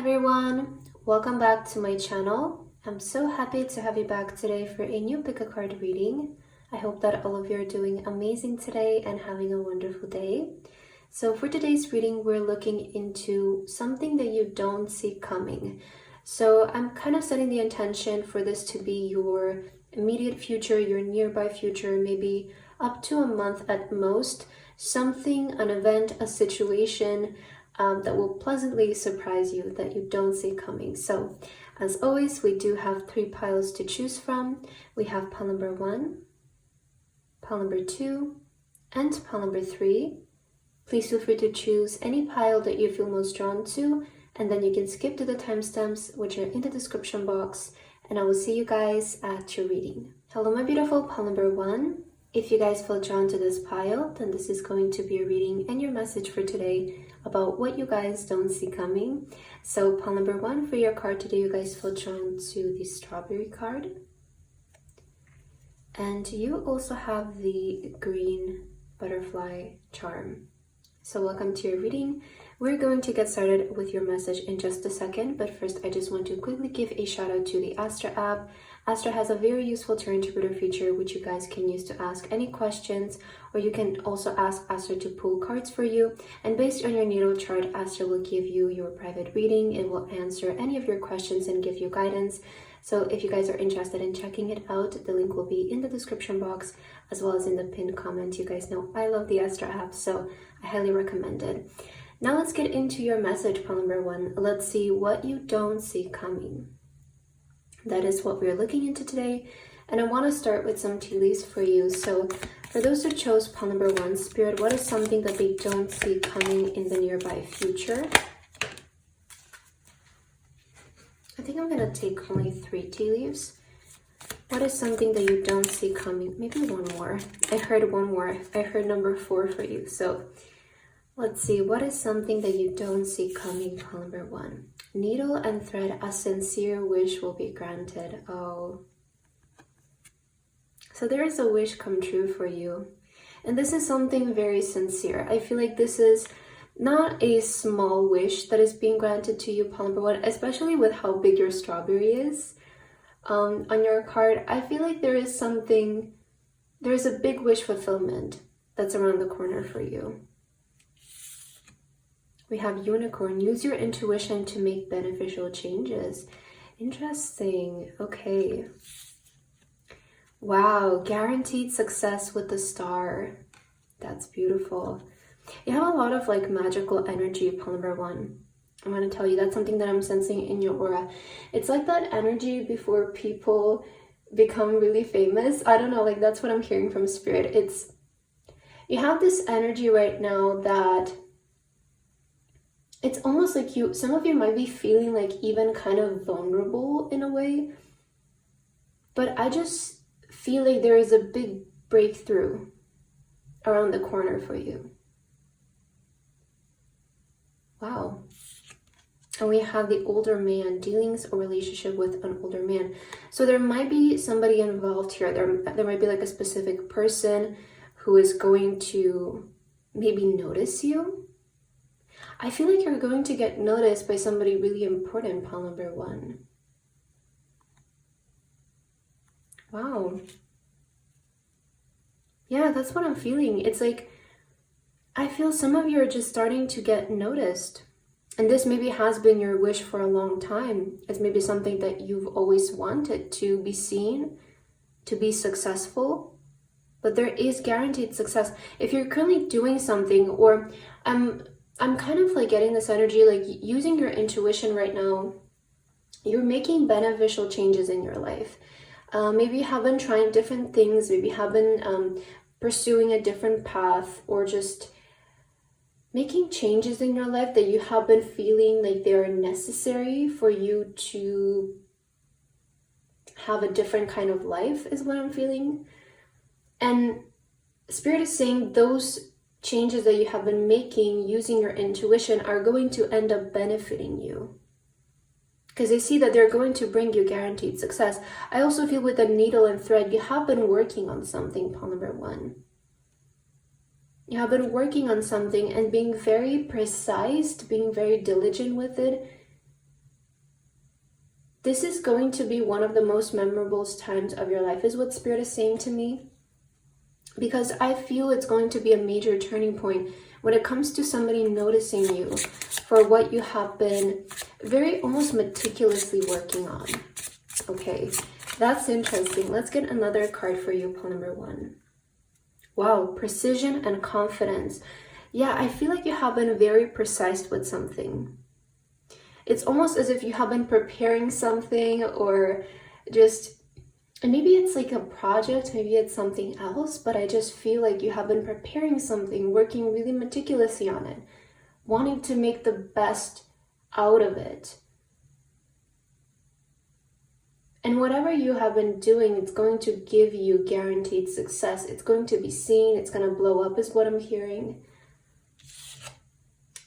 everyone, welcome back to my channel. I'm so happy to have you back today for a new pick a card reading. I hope that all of you are doing amazing today and having a wonderful day. So for today's reading, we're looking into something that you don't see coming. So I'm kind of setting the intention for this to be your immediate future, your nearby future, maybe up to a month at most. Something, an event, a situation that will pleasantly surprise you that you don't see coming. So as always, we do have 3 piles to choose from. We have pile number 1, pile number 2, and pile number 3. Please feel free to choose any pile that you feel most drawn to, and then you can skip to the timestamps which are in the description box, and I will see you guys at your reading. Hello my beautiful pile number 1. If you guys feel drawn to this pile, then this is going to be a reading and your message for today about what you guys don't see coming. So pile number 1 for your card today, you guys feel drawn to the strawberry card. And you also have the green butterfly charm. So welcome to your reading. We're going to get started with your message in just a second, but first I just want to quickly give a shout out to the Astra app. Astra has a very useful tarot interpreter feature which you guys can use to ask any questions, or you can also ask Astra to pull cards for you, and based on your natal chart, Astra will give you your private reading. It will answer any of your questions and give you guidance. So if you guys are interested in checking it out, the link will be in the description box as well as in the pinned comment. You guys know I love the Astra app, so I highly recommend it. Now let's get into your message, pile number 1. Let's see what you don't see coming. That is what we're looking into today, and I want to start with some tea leaves for you. So for those who chose pile number 1, Spirit, what is something that they don't see coming in the nearby future? I think I'm going to take only 3 tea leaves. What is something that you don't see coming? Maybe one more. I heard one more. I heard number 4 for you. So let's see. What is something that you don't see coming, pile number 1? Needle and thread, a sincere wish will be granted. Oh. So there is a wish come true for you. And this is something very sincere. I feel like this is not a small wish that is being granted to you, pile number 1, especially with how big your strawberry is. On your card, I feel like there is a big wish fulfillment that's around the corner for you. We have unicorn. Use your intuition to make beneficial changes. Interesting. Okay. Wow. Guaranteed success with the star. That's beautiful. You have a lot of like magical energy, pile number 1. I'm going to tell you, that's something that I'm sensing in your aura. It's like that energy before people become really famous. I don't know, like that's what I'm hearing from Spirit. You have this energy right now that it's almost like some of you might be feeling like even kind of vulnerable in a way. But I just feel like there is a big breakthrough around the corner for you. Wow. And we have the older man, dealings or relationship with an older man. So there might be somebody involved here. There might be like a specific person who is going to maybe notice you. I feel like you're going to get noticed by somebody really important, pile number 1. Wow. Yeah, that's what I'm feeling. It's like, I feel some of you are just starting to get noticed. And this maybe has been your wish for a long time. It's maybe something that you've always wanted, to be seen, to be successful. But there is guaranteed success. If you're currently doing something, or I'm kind of like getting this energy, like using your intuition right now, you're making beneficial changes in your life. Maybe you have been trying different things, maybe you have been pursuing a different path, or just making changes in your life that you have been feeling like they are necessary for you to have a different kind of life, is what I'm feeling. And Spirit is saying those changes that you have been making using your intuition are going to end up benefiting you, because I see that they're going to bring you guaranteed success. I also feel with the needle and thread, you have been working on something, pile number 1. You have been working on something and being very precise, being very diligent with it, this is going to be one of the most memorable times of your life, is what Spirit is saying to me. Because I feel it's going to be a major turning point when it comes to somebody noticing you for what you have been very almost meticulously working on. Okay, that's interesting. Let's get another card for you, pile number 1. Wow, precision and confidence. Yeah, I feel like you have been very precise with something. It's almost as if you have been preparing something, or just, and maybe it's like a project, maybe it's something else, but I just feel like you have been preparing something, working really meticulously on it, wanting to make the best out of it. And whatever you have been doing, it's going to give you guaranteed success. It's going to be seen, it's going to blow up, is what I'm hearing.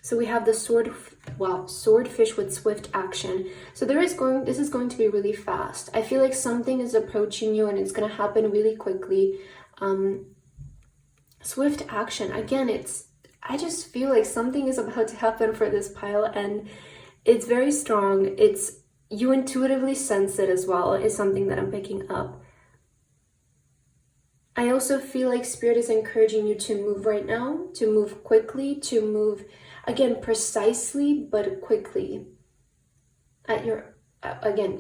So we have the swordfish with swift action. So this is going to be really fast. I feel like something is approaching you and it's going to happen really quickly. Swift action. Again, I just feel like something is about to happen for this pile, and it's very strong. You intuitively sense it as well, is something that I'm picking up. I also feel like Spirit is encouraging you to move right now, to move quickly, to move, again, precisely, but quickly.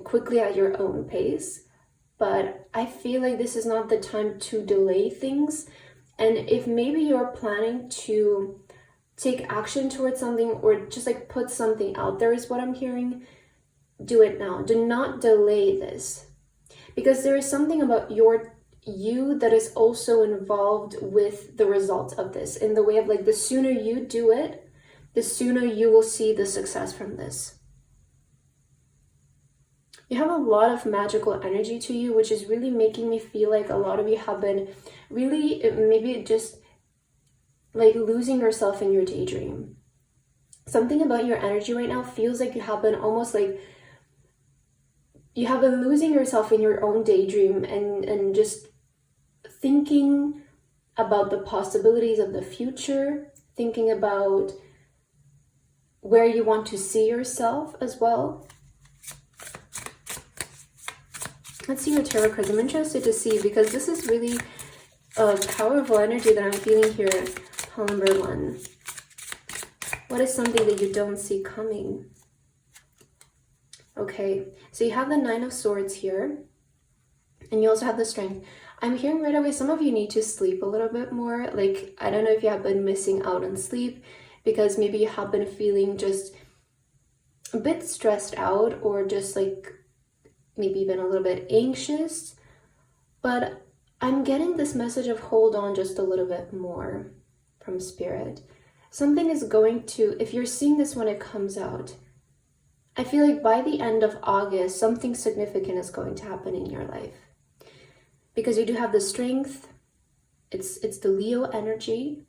Quickly at your own pace. But I feel like this is not the time to delay things. And if maybe you're planning to take action towards something, or just like put something out there, is what I'm hearing, do it now. Do not delay this, because there is something about you that is also involved with the result of this, in the way of like, the sooner you do it, the sooner you will see the success from this. You have a lot of magical energy to you, which is really making me feel like a lot of you have been really, maybe just like losing yourself in your daydream. Something about your energy right now feels like you have been almost like, you have been losing yourself in your own daydream, and just thinking about the possibilities of the future, thinking about where you want to see yourself as well. Let's see your tarot cards. I'm interested to see, because this is really a powerful energy that I'm feeling here. Pile number 1. What is something that you don't see coming? Okay, so you have the 9 of Swords here, and you also have the Strength. I'm hearing right away, some of you need to sleep a little bit more. Like, I don't know if you have been missing out on sleep, because maybe you have been feeling just a bit stressed out, or just like maybe even a little bit anxious. But I'm getting this message of hold on just a little bit more from Spirit. Something is going to, if you're seeing this when it comes out, I feel like by the end of August, something significant is going to happen in your life. Because you do have the Strength, it's the Leo energy.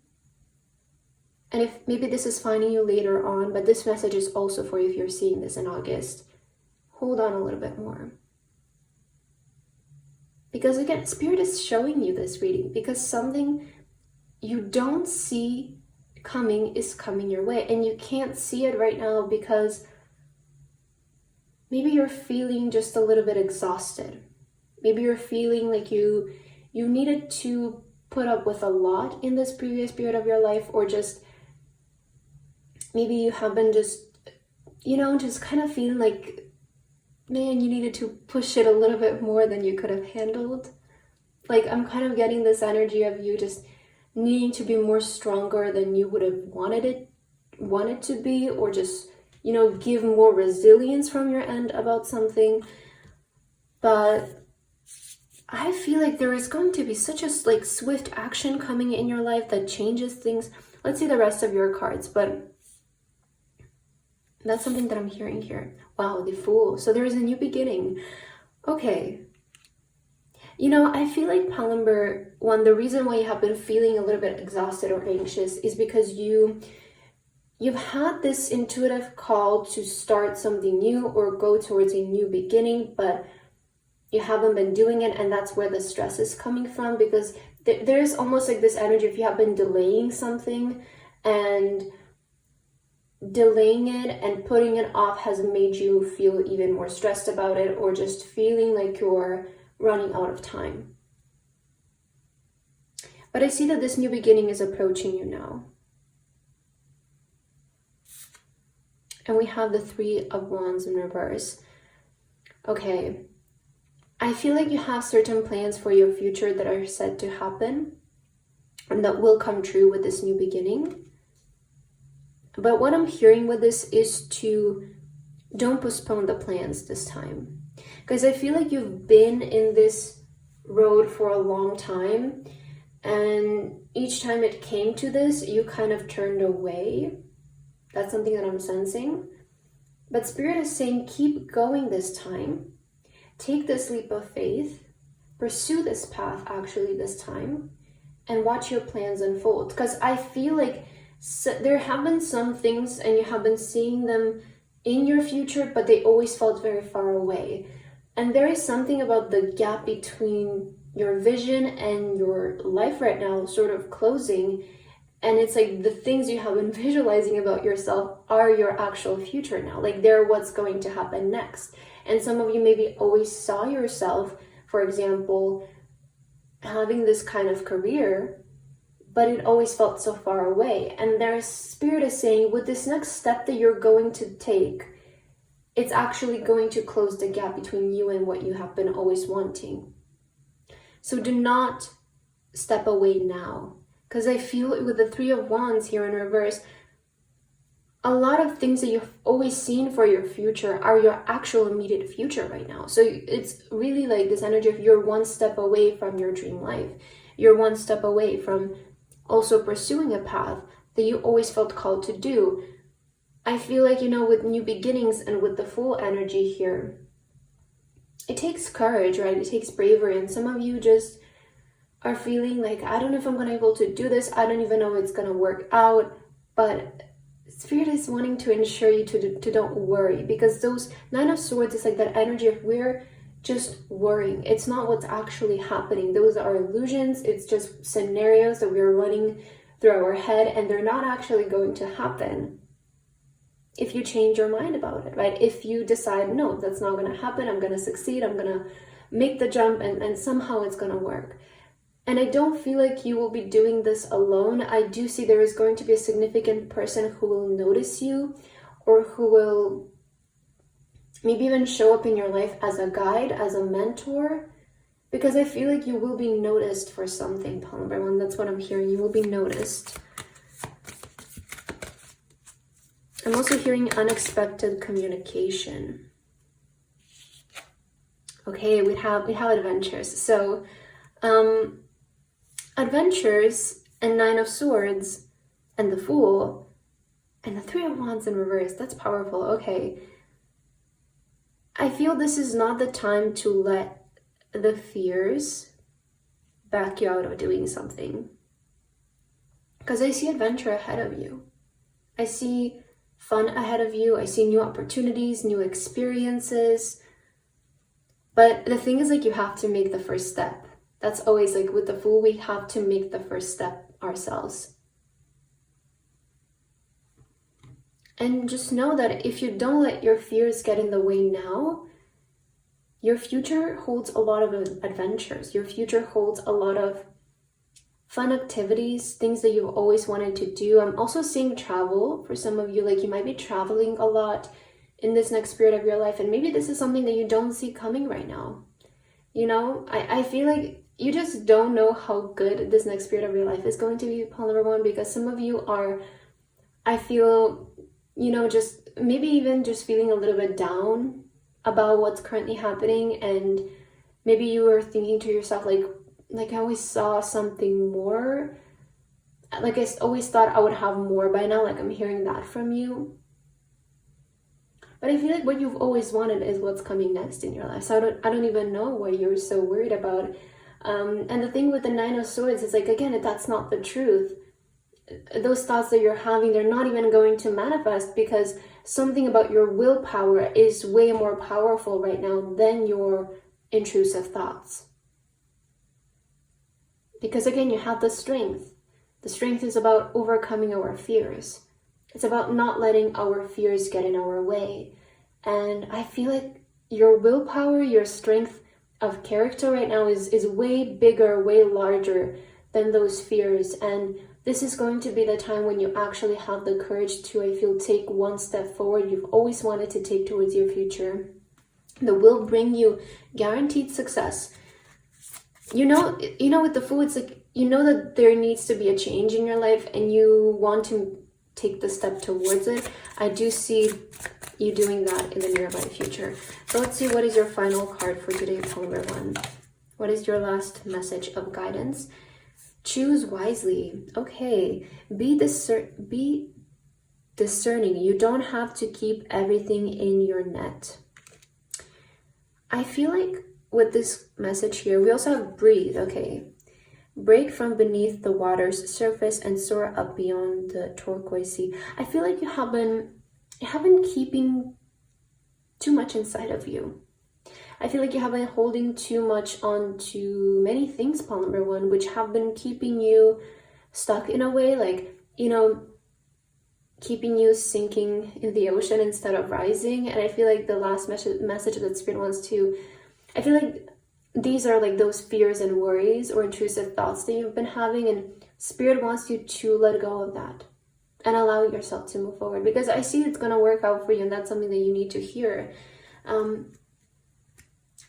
And if maybe this is finding you later on, but this message is also for you if you're seeing this in August. Hold on a little bit more. Because again, Spirit is showing you this reading, because something you don't see coming is coming your way. And you can't see it right now because maybe you're feeling just a little bit exhausted. Maybe you're feeling like you needed to put up with a lot in this previous period of your life, or just maybe you have been just kind of feeling like, man, you needed to push it a little bit more than you could have handled. Like, I'm kind of getting this energy of you just needing to be more stronger than you would have wanted to be, or just, give more resilience from your end about something. But I feel like there is going to be such a swift action coming in your life that changes things. Let's see the rest of your cards, but that's something that I'm hearing here. Wow, the Fool. So there is a new beginning. Okay. I feel like pile number 1, the reason why you have been feeling a little bit exhausted or anxious is because you've had this intuitive call to start something new or go towards a new beginning, but you haven't been doing it, and that's where the stress is coming from, because there's almost like this energy if you have been delaying something, and delaying it and putting it off has made you feel even more stressed about it, or just feeling like you're running out of time. But I see that this new beginning is approaching you now. And we have the Three of Wands in reverse. Okay, I feel like you have certain plans for your future that are set to happen and that will come true with this new beginning. But what I'm hearing with this is to don't postpone the plans this time. Because I feel like you've been in this road for a long time, and each time it came to this, you kind of turned away. That's something that I'm sensing. But Spirit is saying, keep going this time. Take this leap of faith. Pursue this path actually this time. And watch your plans unfold. Because I feel like there have been some things and you have been seeing them in your future, but they always felt very far away. And there is something about the gap between your vision and your life right now sort of closing. And it's like the things you have been visualizing about yourself are your actual future now. Like they're what's going to happen next. And some of you maybe always saw yourself, for example, having this kind of career, but it always felt so far away. And their Spirit is saying, with this next step that you're going to take, it's actually going to close the gap between you and what you have been always wanting. So do not step away now. Because I feel with the Three of Wands here in reverse, a lot of things that you've always seen for your future are your actual immediate future right now. So it's really like this energy of you're one step away from your dream life. You're one step away from also pursuing a path that you always felt called to do. I feel like, you know, with new beginnings and with the full energy here, it takes courage, right? It takes bravery. And some of you just are feeling like, I don't know if I'm going to be able to do this. I don't even know if it's going to work out. But Spirit is wanting to ensure you to don't worry, because those Nine of Swords is like that energy of we're just worrying. It's not what's actually happening. Those are illusions. It's just scenarios that we're running through our head, and they're not actually going to happen if you change your mind about it, right? If you decide, no, that's not going to happen. I'm going to succeed. I'm going to make the jump, and somehow it's going to work. And I don't feel like you will be doing this alone. I do see there is going to be a significant person who will notice you, or who will maybe even show up in your life as a guide, as a mentor, because I feel like you will be noticed for something, Paul number one. That's what I'm hearing. You will be noticed. I'm also hearing unexpected communication. Okay, we have adventures. So, adventures and Nine of Swords and the Fool and the Three of Wands in reverse. That's powerful. Okay. I feel this is not the time to let the fears back you out of doing something. Because I see adventure ahead of you. I see fun ahead of you. I see new opportunities, new experiences. But the thing is, like, you have to make the first step. That's always like with the Fool, we have to make the first step ourselves. And just know that if you don't let your fears get in the way now, your future holds a lot of adventures. Your future holds a lot of fun activities, things that you've always wanted to do. I'm also seeing travel for some of you. Like, you might be traveling a lot in this next period of your life. And maybe this is something that you don't see coming right now. You know, I feel like you just don't know how good this next period of your life is going to be, Paul number one, because some of you are, I feel, you know, just maybe even just feeling a little bit down about what's currently happening. And maybe you were thinking to yourself, like I always saw something more. Like I always thought I would have more by now. Like I'm hearing that from you. But I feel like what you've always wanted is what's coming next in your life. So I don't even know what you're so worried about. And the thing with the Nine of Swords is, like, again, that's not the truth. Those thoughts that you're having, they're not even going to manifest, because something about your willpower is way more powerful right now than your intrusive thoughts. Because again, you have the strength. The strength is about overcoming our fears. It's about not letting our fears get in our way. And I feel like your willpower, your strength of character right now is way bigger, way larger than those fears. And this is going to be the time when you actually have the courage to, I feel, take one step forward you've always wanted to take towards your future. That will bring you guaranteed success. You know, with the Fool, it's like, you know that there needs to be a change in your life and you want to take the step towards it. I do see you doing that in the nearby future. So let's see, what is your final card for today, pile number 1? What is your last message of guidance? Choose wisely. Okay, be discerning. You don't have to keep everything in your net. I feel like with this message here, we also have breathe. Okay, break from beneath the water's surface and soar up beyond the turquoise sea. I feel like you have been keeping too much inside of you. I feel like you have been holding too much on to many things, pile number 1, which have been keeping you stuck in a way, like, you know, keeping you sinking in the ocean instead of rising. And I feel like the last message that Spirit wants to, I feel like these are like those fears and worries or intrusive thoughts that you've been having, and Spirit wants you to let go of that and allow yourself to move forward, because I see it's going to work out for you, and that's something that you need to hear.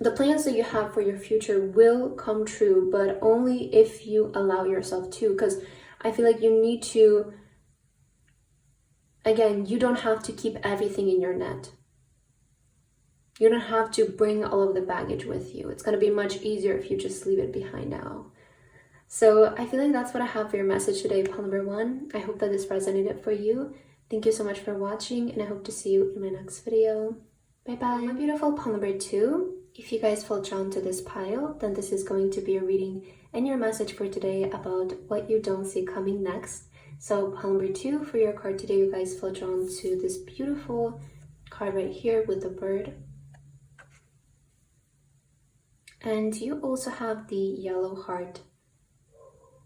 The plans that you have for your future will come true, but only if you allow yourself to, because I feel like you need to, again, you don't have to keep everything in your net. You don't have to bring all of the baggage with you. It's going to be much easier if you just leave it behind now. So I feel like that's what I have for your message today, pile number 1. I hope that this resonated for you. Thank you so much for watching, and I hope to see you in my next video. Bye-bye. My beautiful pile number 2. If you guys feel drawn to this pile, then this is going to be a reading and your message for today about what you don't see coming next. So pile number 2 for your card today, you guys feel drawn to this beautiful card right here with the bird. And you also have the yellow heart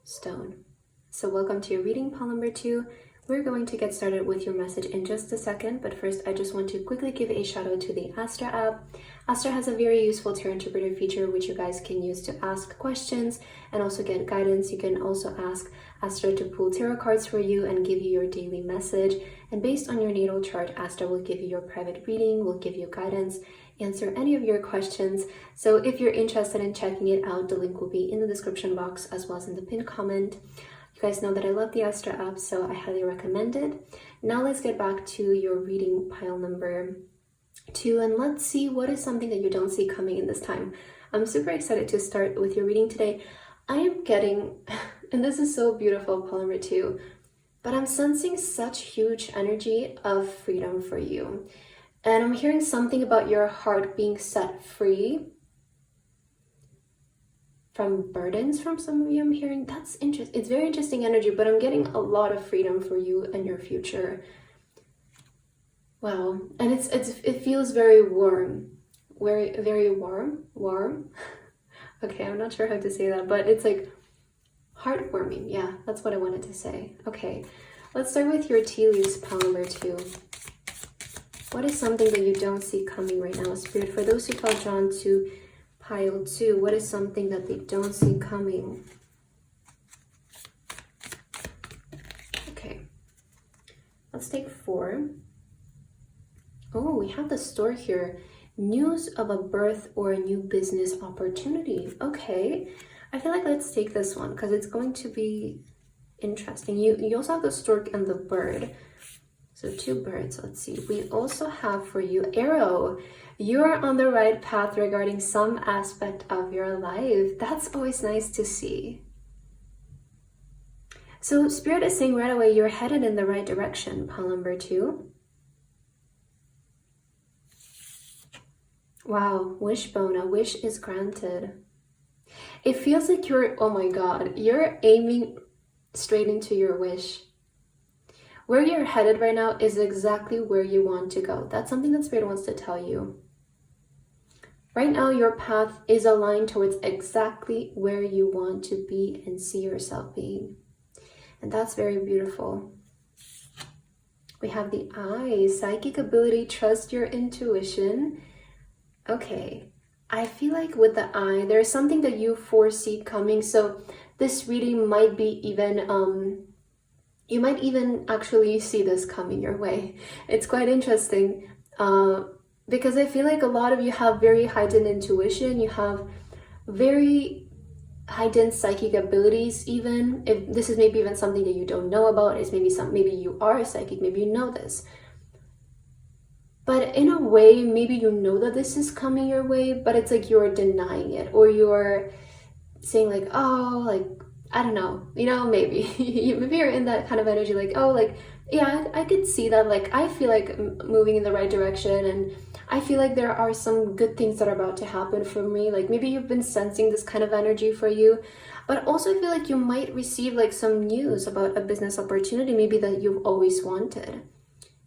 stone. So welcome to your reading, pile number 2. We're going to get started with your message in just a second, but first I just want to quickly give a shout out to the Astra app. Astra has a very useful tarot interpreter feature which you guys can use to ask questions and also get guidance. You can also ask Astra to pull tarot cards for you and give you your daily message. And based on your natal chart, Astra will give you your private reading, will give you guidance, answer any of your questions. So if you're interested in checking it out, the link will be in the description box as well as in the pinned comment. You guys know that I love the Astra app, so I highly recommend it. Now let's get back to your reading, pile number 2, and let's see what is something that you don't see coming in this time. I'm super excited to start with your reading today. I am getting, and this is so beautiful, pile number 2, but I'm sensing such huge energy of freedom for you. And I'm hearing something about your heart being set free from burdens from some of you. I'm hearing that's interesting. It's very interesting energy, but I'm getting a lot of freedom for you and your future. Wow. And it feels very warm. Very warm. Okay, I'm not sure how to say that, but it's like heartwarming. Yeah, that's what I wanted to say. Okay, let's start with your tea leaves, pile number 2. What is something that you don't see coming right now, Spirit? For those who felt drawn to pile 2, what is something that they don't see coming? Okay, let's take 4. Oh, we have the store here. News of a birth or a new business opportunity. Okay, I feel like let's take this one because it's going to be interesting. You also have the stork and the bird. So 2 birds. Let's see. We also have for you arrow. You're on the right path regarding some aspect of your life. That's always nice to see. So Spirit is saying right away you're headed in the right direction, pile number 2. Wow, wishbone, a wish is granted. It feels like you're, oh my God, you're aiming straight into your wish. Where you're headed right now is exactly where you want to go. That's something that Spirit wants to tell you. Right now, your path is aligned towards exactly where you want to be and see yourself being. And that's very beautiful. We have the Eye, psychic ability, trust your intuition. Okay, I feel like with the Eye, there's something that you foresee coming. So this reading might be even, you might even actually see this coming your way. It's quite interesting because I feel like a lot of you have very heightened intuition. You have very heightened psychic abilities. Even if this is maybe even something that you don't know about, it's maybe you are a psychic, maybe you know this, but in a way maybe you know that this is coming your way, but it's like you're denying it, or you're saying like, oh, like I don't know, you know, maybe maybe you're in that kind of energy, like, oh, like yeah, I could see that, like I feel like moving in the right direction, and I feel like there are some good things that are about to happen for me. Like maybe you've been sensing this kind of energy for you, but also I feel like you might receive like some news about a business opportunity, maybe that you've always wanted.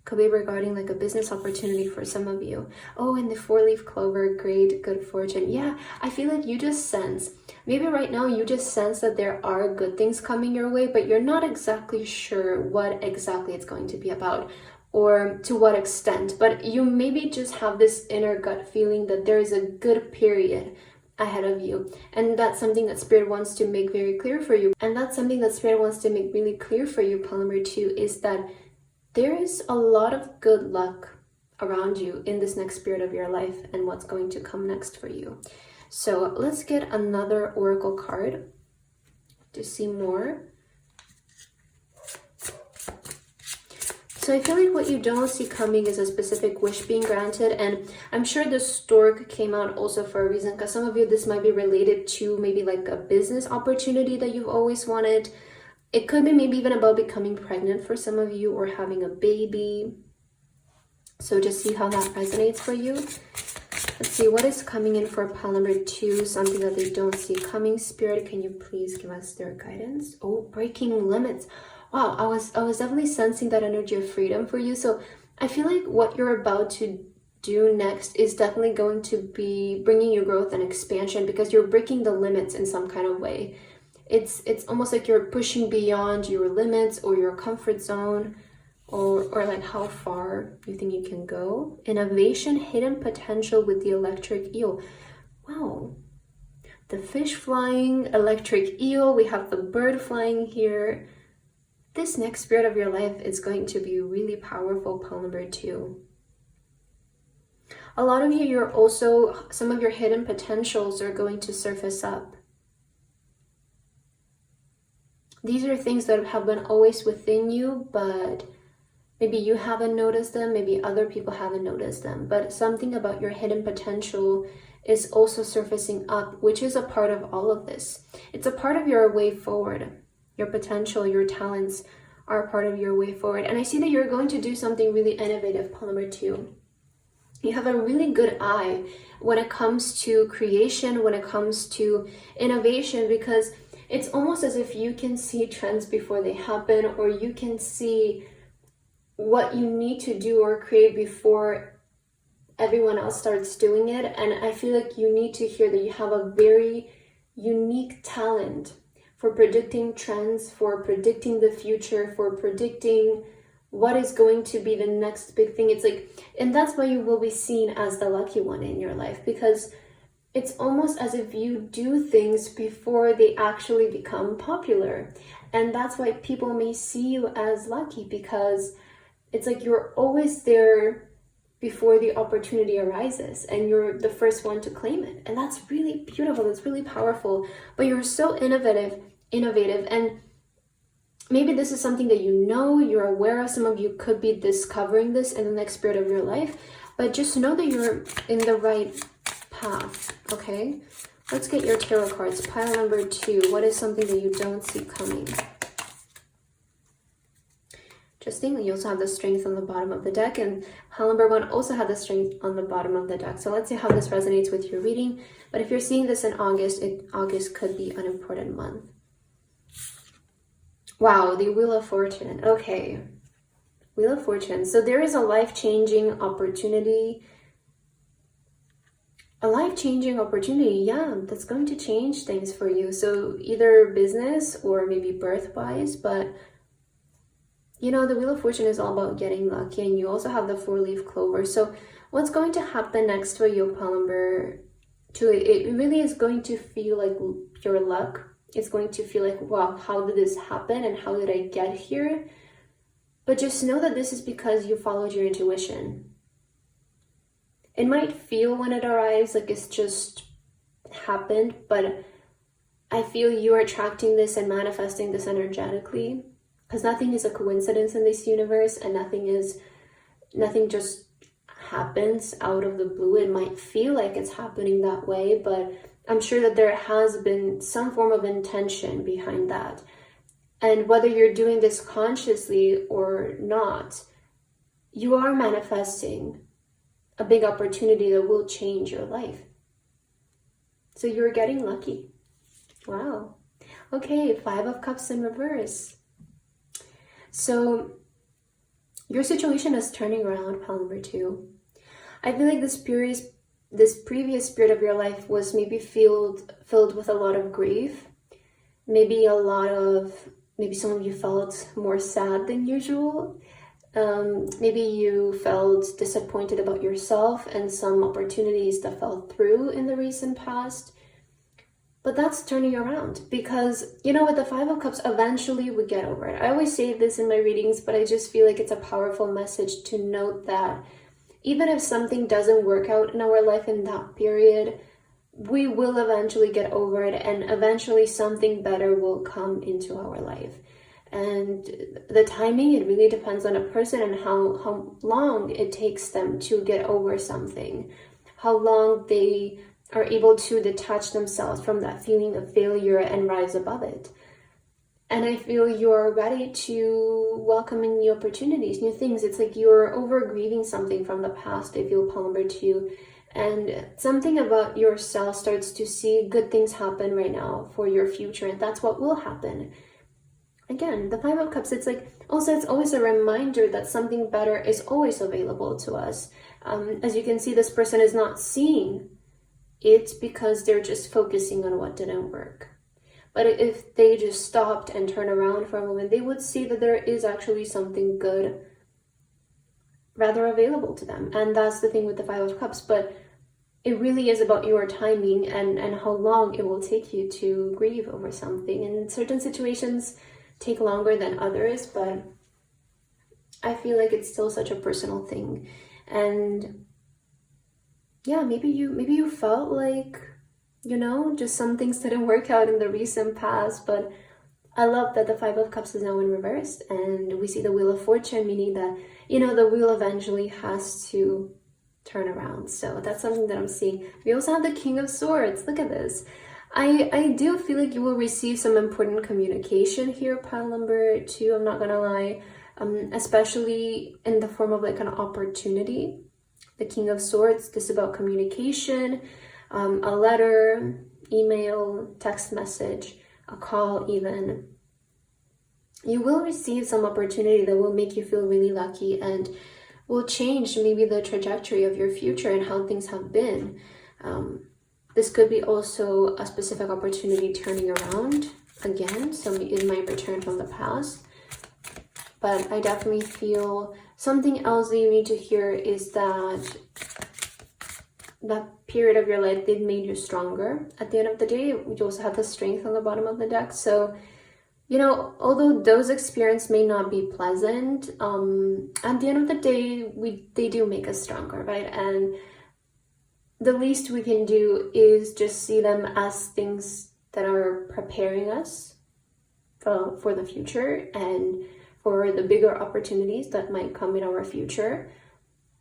Could be regarding like a business opportunity for some of you. Oh, and the 4-leaf clover, great, good fortune. Yeah, I feel like you just sense, maybe right now you just sense that there are good things coming your way, but you're not exactly sure what exactly it's going to be about or to what extent. But you maybe just have this inner gut feeling that there is a good period ahead of you, and that's something that Spirit wants to make very clear for you. And that's something that Spirit wants to make really clear for you, pile number 2, is that there is a lot of good luck around you in this next period of your life and what's going to come next for you. So let's get another oracle card to see more. So I feel like what you don't see coming is a specific wish being granted, and I'm sure the stork came out also for a reason, because some of you, this might be related to maybe like a business opportunity that you've always wanted. It could be maybe even about becoming pregnant for some of you, or having a baby. So just see how that resonates for you. Let's see what is coming in for pile number 2, something that they don't see coming. Spirit, can you please give us their guidance? Oh, breaking limits. Wow, I was definitely sensing that energy of freedom for you. So I feel like what you're about to do next is definitely going to be bringing you growth and expansion, because you're breaking the limits in some kind of way. It's almost like you're pushing beyond your limits or your comfort zone, or like how far you think you can go. Innovation, hidden potential with the electric eel. Wow. The fish flying, electric eel, we have the bird flying here. This next spirit of your life is going to be really powerful, pile number 2. A lot of you, you're also, some of your hidden potentials are going to surface up. These are things that have been always within you, but maybe you haven't noticed them, maybe other people haven't noticed them. But something about your hidden potential is also surfacing up, which is a part of all of this. It's a part of your way forward. Your potential, your talents are a part of your way forward. And I see that you're going to do something really innovative, pile number 2. You have a really good eye when it comes to creation, when it comes to innovation, because it's almost as if you can see trends before they happen, or you can see what you need to do or create before everyone else starts doing it. And I feel like you need to hear that you have a very unique talent for predicting trends, for predicting the future, for predicting what is going to be the next big thing. It's like, and that's why you will be seen as the lucky one in your life, because it's almost as if you do things before they actually become popular. And that's why people may see you as lucky, because it's like you're always there before the opportunity arises, and you're the first one to claim it. And that's really beautiful, that's really powerful. But you're so innovative, and maybe this is something that you know, you're aware of. Some of you could be discovering this in the next period of your life, but just know that you're in the right path. Okay, let's get your tarot cards. Pile number 2, what is something that you don't see coming? Interesting, you also have the strength on the bottom of the deck, and pile number 1 also had the strength on the bottom of the deck. So let's see how this resonates with your reading. But if you're seeing this in August, August could be an important month. Wow, the Wheel of Fortune. Okay, Wheel of Fortune. So there is a life-changing opportunity. A life-changing opportunity, yeah, that's going to change things for you. So either business or maybe birth-wise, but you know, the Wheel of Fortune is all about getting lucky, and you also have the 4-leaf clover. So what's going to happen next for you, pile number 2? It really is going to feel like your luck. It's going to feel like, wow, how did this happen and how did I get here? But just know that this is because you followed your intuition. It might feel when it arrives like it's just happened, but I feel you're attracting this and manifesting this energetically, because nothing is a coincidence in this universe, and nothing just happens out of the blue. It might feel like it's happening that way, but I'm sure that there has been some form of intention behind that. And whether you're doing this consciously or not, you are manifesting a big opportunity that will change your life. So you're getting lucky. Wow. Okay, 5 of Cups in reverse. So your situation is turning around, pile number 2. I feel like this previous period of your life was maybe filled with a lot of grief. Maybe some of you felt more sad than usual. Maybe you felt disappointed about yourself and some opportunities that fell through in the recent past. But that's turning around, because, you know, with the 5 of Cups, eventually we get over it. I always say this in my readings, but I just feel like it's a powerful message to note that even if something doesn't work out in our life in that period, we will eventually get over it, and eventually something better will come into our life. And the timing, it really depends on a person and how long it takes them to get over something, how long they are able to detach themselves from that feeling of failure and rise above it. And I feel you're ready to welcome in new opportunities, new things. It's like you're over grieving something from the past, I feel, pile number 2. And something about yourself starts to see good things happen right now for your future. And that's what will happen. Again, the 5 of Cups, it's like, also, it's always a reminder that something better is always available to us. As you can see, this person is not seeing it because they're just focusing on what didn't work. But if they just stopped and turned around for a moment, they would see that there is actually something good rather available to them. And that's the thing with the 5 of Cups. But it really is about your timing and how long it will take you to grieve over something. And certain situations take longer than others, but I feel like it's still such a personal thing. And yeah, maybe you felt like, you know, just some things didn't work out in the recent past, but I love that the 5 of Cups is now in reverse, and we see the Wheel of Fortune, meaning that, you know, the wheel eventually has to turn around. So that's something that I'm seeing. We also have the King of Swords. Look at this. I do feel like you will receive some important communication here, pile number 2, I'm not gonna lie, especially in the form of like an opportunity. The King of Swords, this is about communication, a letter, email, text message, a call even. You will receive some opportunity that will make you feel really lucky and will change maybe the trajectory of your future and how things have been. This could be also a specific opportunity turning around again, so it might return from the past. But I definitely feel something else that you need to hear is that that period of your life did made you stronger. At the end of the day, you also have the Strength on the bottom of the deck. So, you know, although those experiences may not be pleasant, at the end of the day, they do make us stronger, right? And the least we can do is just see them as things that are preparing us for the future and for the bigger opportunities that might come in our future.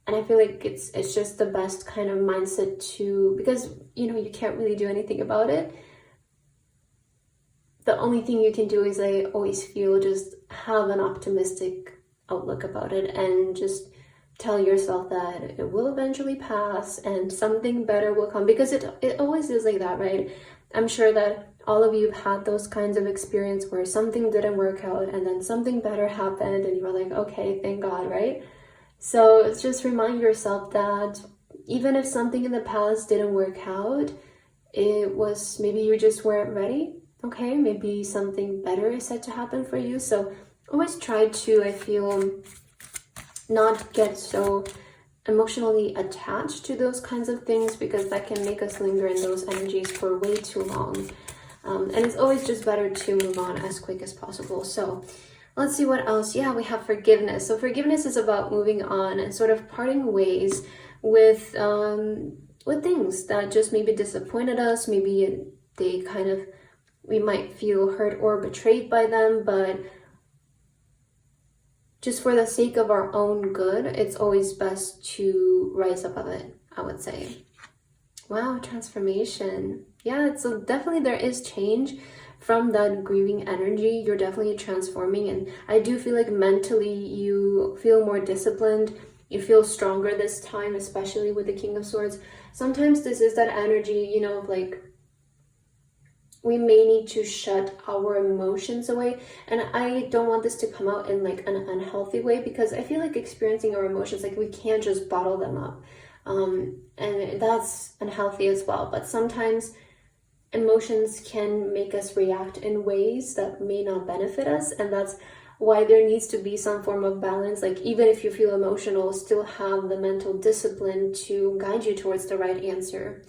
And I feel like it's just the best kind of mindset to, because, you know, you can't really do anything about it. The only thing you can do is, I always feel, just have an optimistic outlook about it and just tell yourself that it will eventually pass and something better will come, because it always is like that, right? I'm sure that all of you have had those kinds of experience where something didn't work out and then something better happened and you were like, okay, thank God, right? So just remind yourself that even if something in the past didn't work out, it was maybe you just weren't ready, okay? Maybe something better is set to happen for you. So always try to, I feel, not get so emotionally attached to those kinds of things, because that can make us linger in those energies for way too long. And it's always just better to move on as quick as possible. So let's see what else. Yeah, we have forgiveness. So forgiveness is about moving on and sort of parting ways with things that just maybe disappointed us. Maybe they kind of, we might feel hurt or betrayed by them, but just for the sake of our own good, it's always best to rise above it, I would say. Wow, transformation. Yeah, so definitely there is change from that grieving energy. You're definitely transforming, and I do feel like mentally you feel more disciplined. You feel stronger this time, especially with the King of Swords. Sometimes this is that energy, you know, like we may need to shut our emotions away. And I don't want this to come out in like an unhealthy way, because I feel like experiencing our emotions, like we can't just bottle them up. And that's unhealthy as well. But sometimes emotions can make us react in ways that may not benefit us. And that's why there needs to be some form of balance. Like even if you feel emotional, still have the mental discipline to guide you towards the right answer.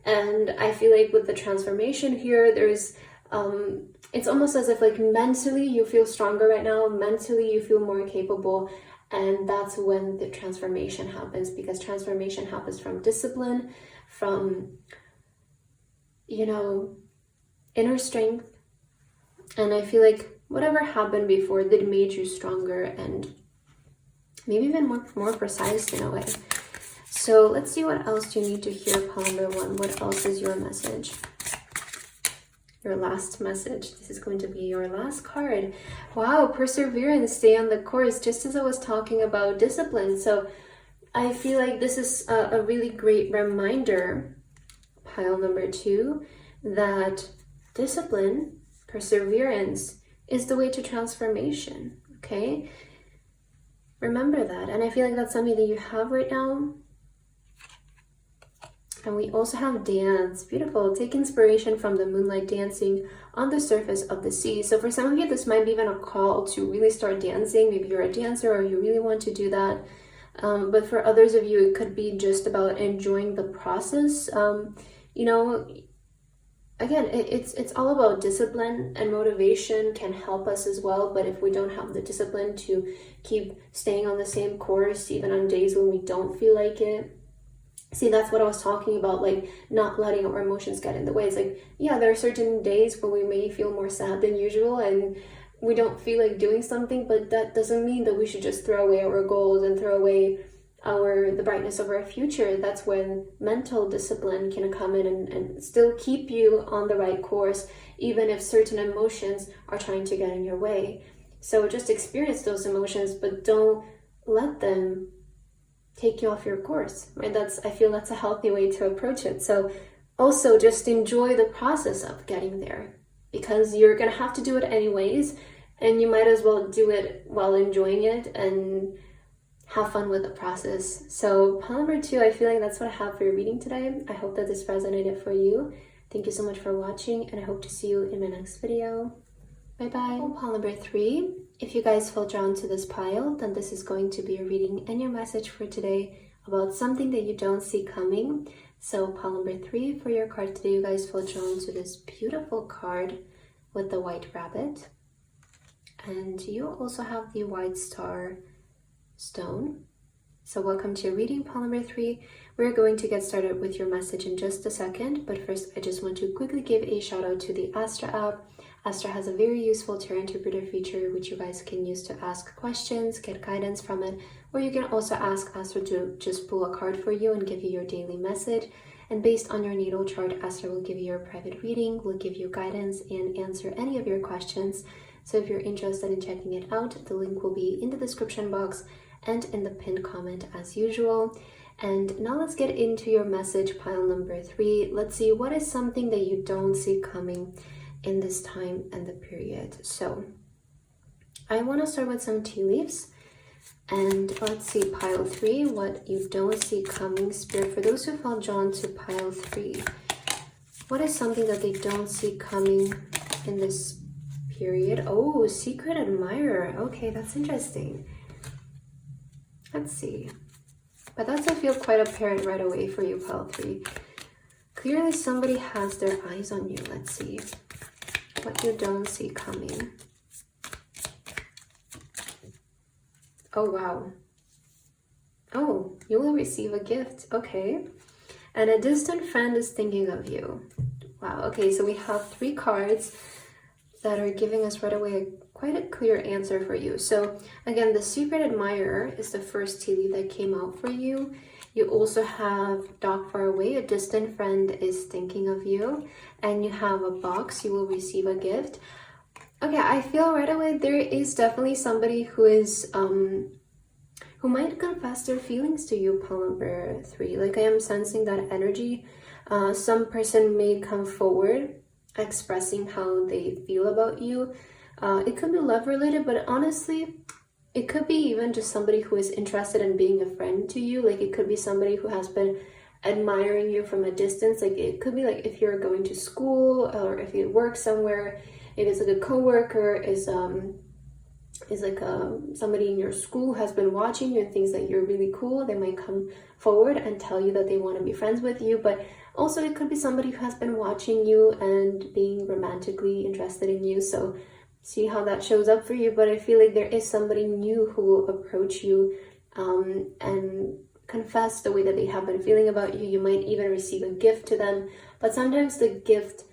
And I feel like with the transformation here, there's, it's almost as if like mentally you feel stronger right now, mentally you feel more capable. And that's when the transformation happens, because transformation happens from discipline, from, you know, inner strength. And I feel like whatever happened before did made you stronger and maybe even more precise in a way. So let's see what else you need to hear, pile number 1. What else is your message? Your last message. This is going to be your last card. Wow, perseverance, stay on the course, just as I was talking about discipline. So I feel like this is a really great reminder, pile number 2, that discipline, perseverance is the way to transformation, okay? Remember that. And I feel like that's something that you have right now. And we also have dance. Beautiful. Take inspiration from the moonlight dancing on the surface of the sea. So for some of you, this might be even a call to really start dancing. Maybe you're a dancer or you really want to do that. But for others of you, it could be just about enjoying the process. You know, again, it's all about discipline, and motivation can help us as well. But if we don't have the discipline to keep staying on the same course, even on days when we don't feel like it, see, that's what I was talking about, like not letting our emotions get in the way. It's like, yeah, there are certain days where we may feel more sad than usual and we don't feel like doing something, but that doesn't mean that we should just throw away our goals and throw away the brightness of our future. That's when mental discipline can come in and still keep you on the right course, even if certain emotions are trying to get in your way. So just experience those emotions, but don't let them take you off your course, right? I feel that's a healthy way to approach it. So also just enjoy the process of getting there, because you're gonna have to do it anyways, and you might as well do it while enjoying it and have fun with the process. So pile number 2, I feel like that's what I have for your reading today. I hope that this resonated for you. Thank you so much for watching, and I hope to see you in my next video. Bye bye. Pile number 3. If you guys feel drawn to this pile, then this is going to be a reading and your message for today about something that you don't see coming. So pile number 3 for your card today, you guys feel drawn to this beautiful card with the white rabbit. And you also have the white star stone. So welcome to your reading, pile number 3. We're going to get started with your message in just a second, but first I just want to quickly give a shout out to the Astra app. Astra has a very useful tarot interpreter feature which you guys can use to ask questions, get guidance from it, or you can also ask Astra to just pull a card for you and give you your daily message. And based on your natal chart, Astra will give you your private reading, will give you guidance, and answer any of your questions. So if you're interested in checking it out, the link will be in the description box and in the pinned comment as usual. And now let's get into your message, pile number 3. Let's see, what is something that you don't see coming in this time and the period? So I want to start with some tea leaves, and let's see, pile 3, what you don't see coming. Spirit, for those who felt drawn to pile 3, what is something that they don't see coming in this period. Oh, secret admirer. Okay, that's interesting. Let's see. But that's, I feel, quite apparent right away for you, pile 3. Clearly somebody has their eyes on you. Let's see what you don't see coming. Oh, wow. Oh, you will receive a gift. Okay. And a distant friend is thinking of you. Wow. Okay, so we have 3 cards that are giving us right away quite a clear answer for you. So again, the secret admirer is the first tea leaf that came out for you. You also have dog far away, a distant friend is thinking of you, and you have a box, you will receive a gift. Okay, I feel right away there is definitely somebody who is who might confess their feelings to you, pile number 3. Like, I am sensing that energy. Some person may come forward expressing how they feel about you. It could be love related, but honestly, it could be even just somebody who is interested in being a friend to you. Like, it could be somebody who has been admiring you from a distance. Like, it could be like if you're going to school or if you work somewhere, if it's like a coworker is like somebody in your school has been watching you and thinks that you're really cool. They might come forward and tell you that they want to be friends with you. But also it could be somebody who has been watching you and being romantically interested in you. So see how that shows up for you. But I feel like there is somebody new who will approach you and confess the way that they have been feeling about you. You might even receive a gift to them, but sometimes the gift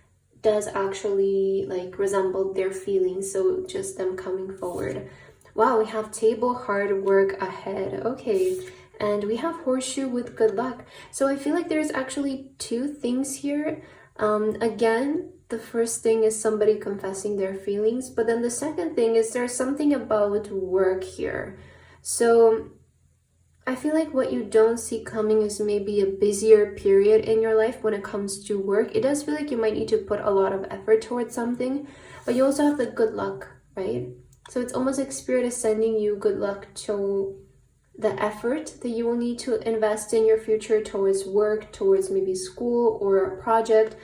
does actually like resemble their feelings, so just them coming forward. Wow, we have table, hard work ahead. Okay, and we have horseshoe with good luck. So I feel like there's actually 2 things here. Again, the first thing is somebody confessing their feelings, but then the second thing is there's something about work here. So I feel like what you don't see coming is maybe a busier period in your life when it comes to work. It does feel like you might need to put a lot of effort towards something, but you also have the good luck, right? So it's almost like Spirit is sending you good luck to the effort that you will need to invest in your future towards work, towards maybe school or a project.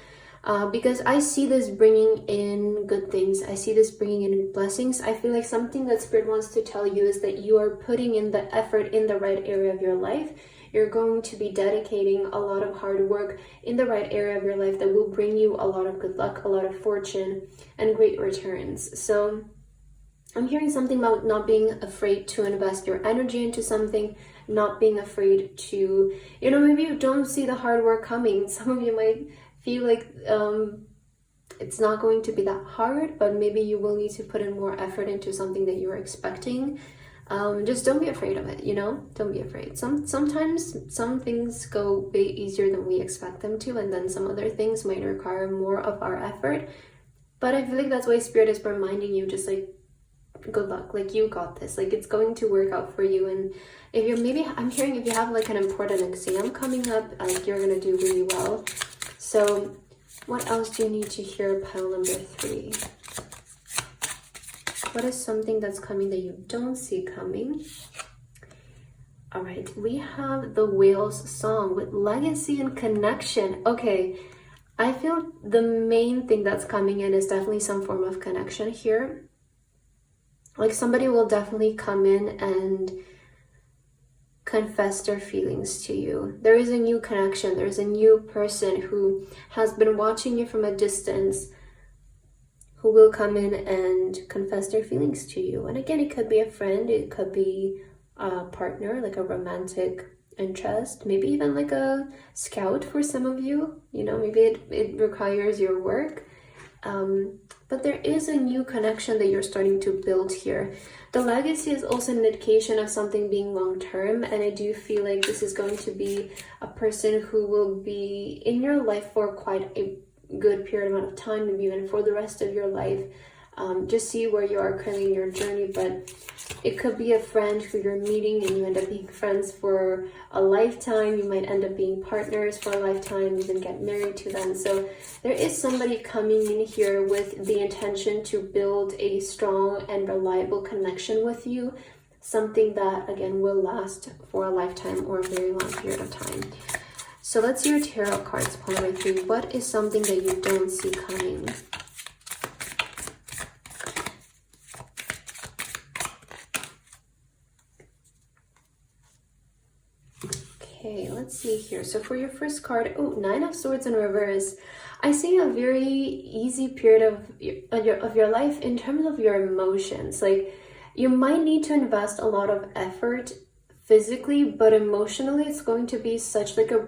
Because I see this bringing in good things. I see this bringing in blessings. I feel like something that Spirit wants to tell you is that you are putting in the effort in the right area of your life. You're going to be dedicating a lot of hard work in the right area of your life that will bring you a lot of good luck, a lot of fortune, and great returns. So I'm hearing something about not being afraid to invest your energy into something, not being afraid to, maybe you don't see the hard work coming. Some of you might feel like it's not going to be that hard, but maybe you will need to put in more effort into something that you're expecting. Just don't be afraid of it, don't be afraid. Sometimes some things go way easier than we expect them to, and then some other things might require more of our effort. But I feel like that's why Spirit is reminding you, just like, good luck, like, you got this, like, it's going to work out for you. And if you're I'm hearing if you have like an important exam coming up, like, you're gonna do really well. So what else do you need to hear, pile number 3? What is something that's coming that you don't see coming? All right, we have the Whale's Song with legacy and connection. Okay, I feel the main thing that's coming in is definitely some form of connection here. Like, somebody will definitely come in and confess their feelings to you. There is a new connection. There's a new person who has been watching you from a distance who will come in and confess their feelings to you. And again, it could be a friend, it could be a partner, like a romantic interest, maybe even like a scout for some of you. Maybe it requires your work. But there is a new connection that you're starting to build here. The legacy is also an indication of something being long-term, and I do feel like this is going to be a person who will be in your life for quite a good period amount of time, maybe even for the rest of your life. Just see where you are currently in your journey, but it could be a friend who you're meeting and you end up being friends for a lifetime. You might end up being partners for a lifetime, even get married to them. So there is somebody coming in here with the intention to build a strong and reliable connection with you, something that, again, will last for a lifetime or a very long period of time. So let's see your tarot cards, pile number 3. What is something that you don't see coming? let's see here. So for your first card, oh, Nine of Swords in reverse. I see a very easy period of your life in terms of your emotions. Like, you might need to invest a lot of effort physically, but emotionally it's going to be such like a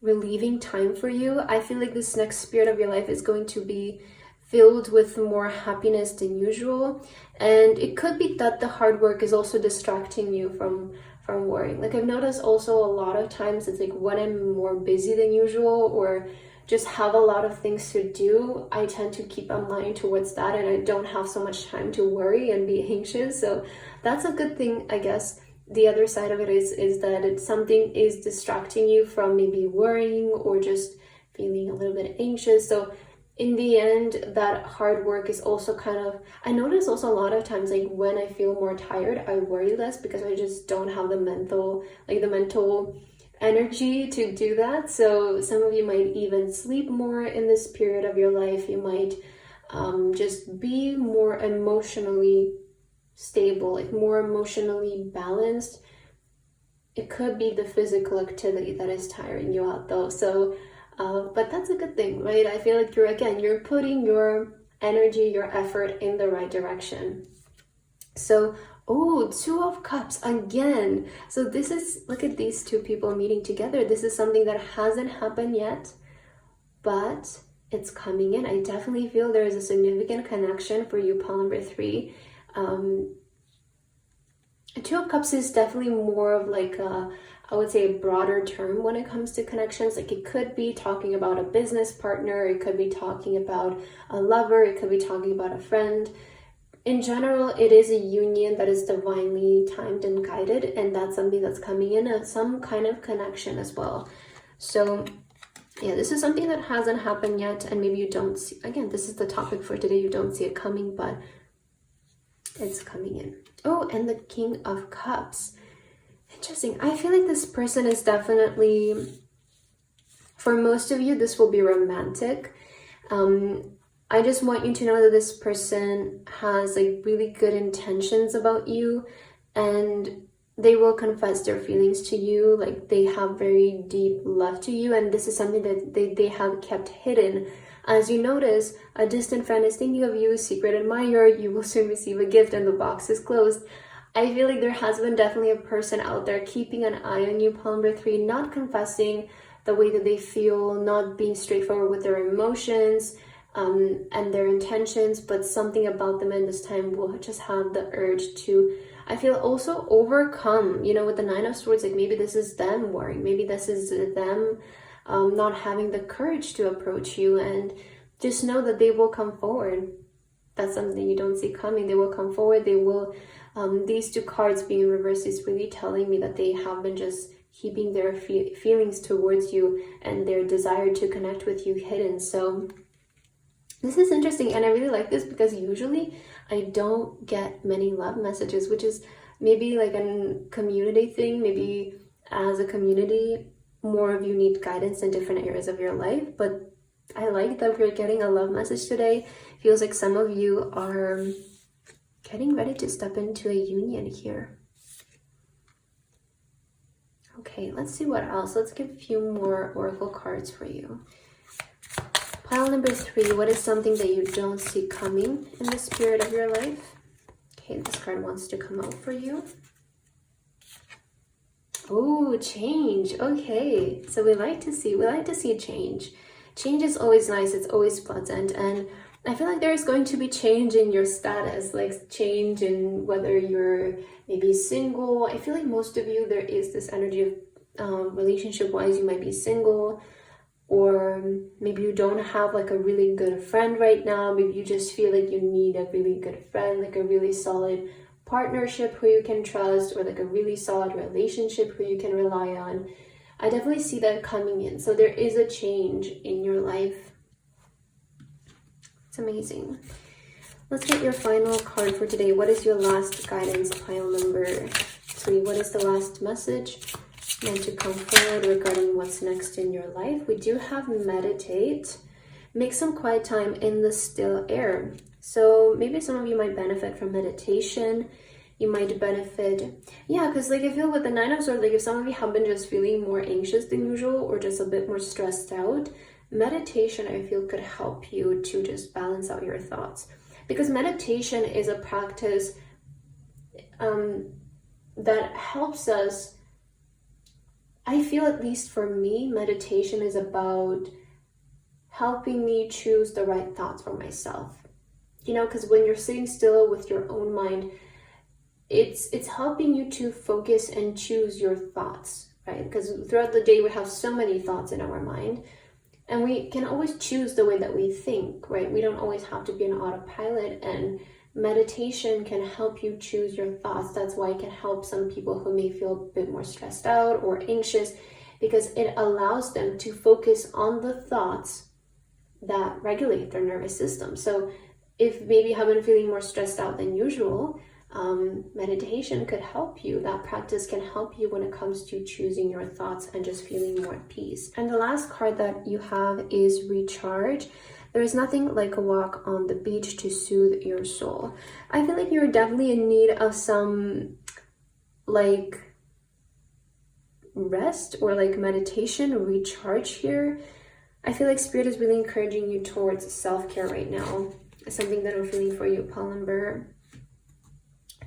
relieving time for you. I feel like this next period of your life is going to be filled with more happiness than usual, and it could be that the hard work is also distracting you from worrying. Like, I've noticed also a lot of times it's like when I'm more busy than usual or just have a lot of things to do, I tend to keep a mind towards that, and I don't have so much time to worry and be anxious. So that's a good thing, I guess. The other side of it is that it's something is distracting you from maybe worrying or just feeling a little bit anxious. So in the end, that hard work is also kind of, I notice also a lot of times, like when I feel more tired, I worry less because I just don't have the mental energy to do that. So some of you might even sleep more in this period of your life. You might just be more emotionally stable, like more emotionally balanced. It could be the physical activity that is tiring you out though. So but that's a good thing, right? I feel like you're putting your energy, your effort in the right direction. So, oh, Two of Cups again. So this is, look at these two people meeting together. This is something that hasn't happened yet, but it's coming in. I definitely feel there is a significant connection for you, pile number 3. Two of Cups is definitely more of like I would say a broader term when it comes to connections. Like, it could be talking about a business partner, it could be talking about a lover, it could be talking about a friend. In general, it is a union that is divinely timed and guided, and that's something that's coming in as some kind of connection as well. So yeah, this is something that hasn't happened yet, and maybe you don't see, again, this is the topic for today, you don't see it coming, but it's coming in. Oh, and the King of Cups. Interesting. I feel like this person is definitely, for most of you, this will be romantic. I just want you to know that this person has like really good intentions about you, and they will confess their feelings to you. Like, they have very deep love to you, and this is something that they have kept hidden. As you notice, a distant friend is thinking of you, secret admirer, you will soon receive a gift, and the box is closed. I feel like there has been definitely a person out there keeping an eye on you, pile number 3, not confessing the way that they feel, not being straightforward with their emotions and their intentions, but something about them in this time will just have the urge to, I feel, also overcome, you know, with the Nine of Swords. Like, maybe this is them worrying, maybe this is them not having the courage to approach you, and just know that they will come forward. That's something you don't see coming. They will come forward. They will, these two cards being in reverse is really telling me that they have been just keeping their feelings towards you and their desire to connect with you hidden. So this is interesting, and I really like this because usually I don't get many love messages, which is maybe like a community thing. Maybe as a community, more of you need guidance in different areas of your life, but I like that we're getting a love message today. Feels like some of you are getting ready to step into a union here. Okay, let's see what else. Let's get a few more oracle cards for you. Pile number 3, what is something that you don't see coming in the spirit of your life? Okay, this card wants to come out for you. Oh, change. Okay, so we like to see change. Change is always nice, it's always pleasant, and I feel like there's going to be change in your status, like change in whether you're maybe single. I feel like most of you, there is this energy of relationship-wise, you might be single, or maybe you don't have like a really good friend right now. Maybe you just feel like you need a really good friend, like a really solid partnership who you can trust, or like a really solid relationship who you can rely on. I definitely see that coming in. So there is a change in your life. It's amazing. Let's get your final card for today. What is your last guidance, pile number 3? What is the last message meant to come forward regarding what's next in your life? We do have meditate. Make some quiet time in the still air. So maybe some of you might benefit from meditation. you might benefit. Yeah, because like I feel with the Nine of Swords, like if some of you have been just feeling more anxious than usual or just a bit more stressed out, meditation I feel could help you to just balance out your thoughts. Because meditation is a practice that helps us. I feel, at least for me, meditation is about helping me choose the right thoughts for myself. You know, because when you're sitting still with your own mind, it's helping you to focus and choose your thoughts, right? Because throughout the day we have so many thoughts in our mind, and we can always choose the way that we think, right? We don't always have to be an autopilot, and meditation can help you choose your thoughts. That's why it can help some people who may feel a bit more stressed out or anxious, because it allows them to focus on the thoughts that regulate their nervous system. So if maybe you have been feeling more stressed out than usual, meditation could help you. That practice can help you when it comes to choosing your thoughts and just feeling more at peace. And the last card that you have is recharge. There is nothing like a walk on the beach to soothe your soul. I feel like you're definitely in need of some like rest or like meditation or recharge here. I feel like Spirit is really encouraging you towards self-care right now. It's something that I'm feeling for you, pile number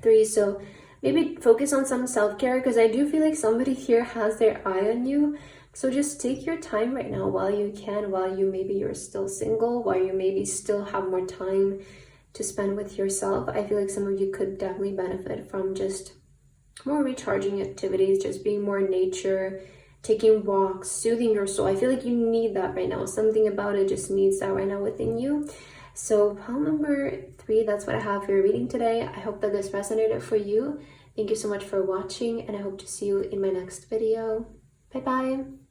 3. So maybe focus on some self-care, because I do feel like somebody here has their eye on you. So just take your time right now while you can, while you maybe you're still single, while you maybe still have more time to spend with yourself. I feel like some of you could definitely benefit from just more recharging activities, just being more in nature, taking walks, soothing your soul. I feel like you need that right now. Something about it just needs that right now within you. So pile number 3, that's what I have for your reading today. I hope that this resonated for you. Thank you so much for watching, and I hope to see you in my next video. Bye bye.